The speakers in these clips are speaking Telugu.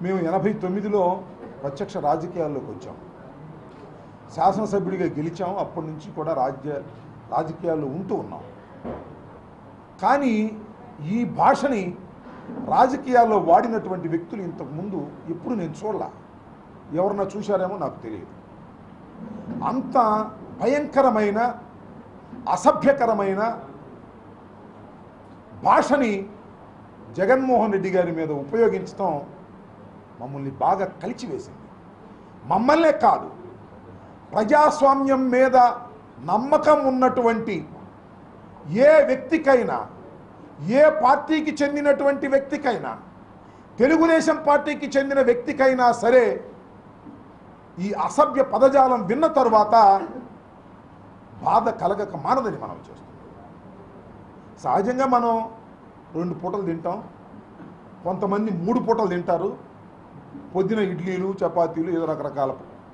మేము 89లో ప్రత్యక్ష రాజకీయాల్లోకి వచ్చాం. శాసనసభ్యుడిగా గెలిచాం. అప్పటి నుంచి కూడా రాజకీయాల్లో ఉంటూ ఉన్నాం. కానీ ఈ భాషని రాజకీయాల్లో వాడినటువంటి వ్యక్తులు ఇంతకుముందు ఎప్పుడు నేను చూడలా. ఎవరన్నా చూశారేమో నాకు తెలియదు. అంత భయంకరమైన అసభ్యకరమైన భాషని జగన్మోహన్ రెడ్డి గారి మీద ఉపయోగించడం మమ్మల్ని బాగా కలిచివేసింది. మమ్మల్నే కాదు, ప్రజాస్వామ్యం మీద నమ్మకం ఉన్నటువంటి ఏ వ్యక్తికైనా, ఏ పార్టీకి చెందినటువంటి వ్యక్తికైనా, తెలుగుదేశం పార్టీకి చెందిన వ్యక్తికైనా సరే ఈ అసభ్య పదజాలం విన్న తరువాత బాధ కలగక మానదని మనం చేస్తాం. సహజంగా మనం 2 పూటలు తింటాం, కొంతమంది 3 పూటలు తింటారు. పొద్దున ఇడ్లీలు, చపాతీలు, ఏదో రకరకాల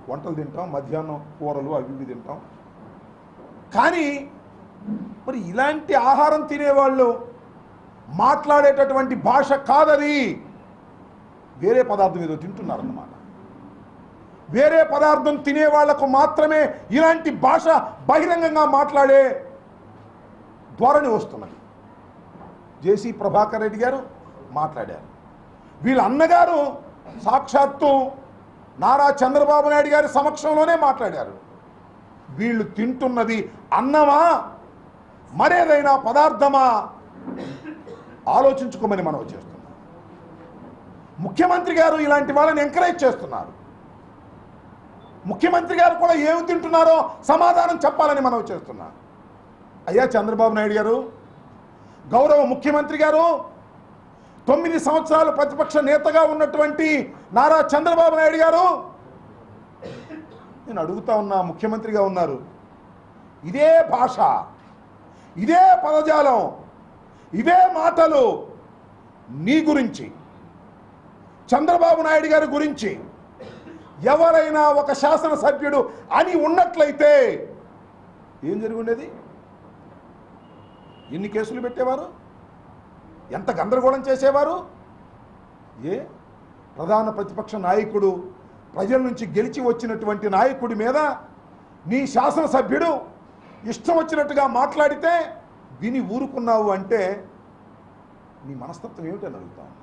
వంటలు తింటాం, మధ్యాహ్నం కూరలు అవి ఇవి తింటాం. కానీ మరి ఇలాంటి ఆహారం తినేవాళ్ళు మాట్లాడేటటువంటి భాష కాదది. వేరే పదార్థం ఏదో తింటున్నారన్నమాట. వేరే పదార్థం తినేవాళ్లకు మాత్రమే ఇలాంటి భాష బహిరంగంగా మాట్లాడే ధోరణి వస్తున్నది. జేసీ ప్రభాకర్ రెడ్డి గారు మాట్లాడారు. వీళ్ళ అన్నగారు సాక్షాత్తు నారా చంద్రబాబు నాయుడు గారి సమక్షంలోనే మాట్లాడారు. వీళ్ళు తింటున్నది అన్నమా మరేదైనా పదార్థమా ఆలోచించుకోమని మనం చేస్తున్నాం. ముఖ్యమంత్రి గారు ఇలాంటి వాళ్ళని ఎంకరేజ్ చేస్తున్నారు. ముఖ్యమంత్రి గారు కూడా ఏమి తింటున్నారో సమాధానం చెప్పాలని మనం చేస్తున్నాం. అయ్యా చంద్రబాబు నాయుడు గారు, గౌరవ ముఖ్యమంత్రి గారు, 9 సంవత్సరాలు ప్రతిపక్ష నేతగా ఉన్నటువంటి నారా చంద్రబాబు నాయుడు గారు, నేను అడుగుతా ఉన్నా, ముఖ్యమంత్రిగా ఉన్నారు, ఇదే భాష, ఇదే పదజాలం, ఇవే మాటలు నీ గురించి, చంద్రబాబు నాయుడు గారి గురించి ఎవరైనా ఒక శాసనసభ్యుడు అని ఉన్నట్లయితే ఏం జరిగి ఉండేది? ఎన్ని కేసులు పెట్టేవారు? ఎంత గందరగోళం చేసేవారు? ప్రధాన ప్రతిపక్ష నాయకుడు, ప్రజల నుంచి గెలిచి వచ్చినటువంటి నాయకుడి మీద నీ శాసనసభ్యుడు ఇష్టం వచ్చినట్టుగా మాట్లాడితే విని ఊరుకున్నావు అంటే నీ మనస్తత్వం ఏమిటని అడుగుతాను.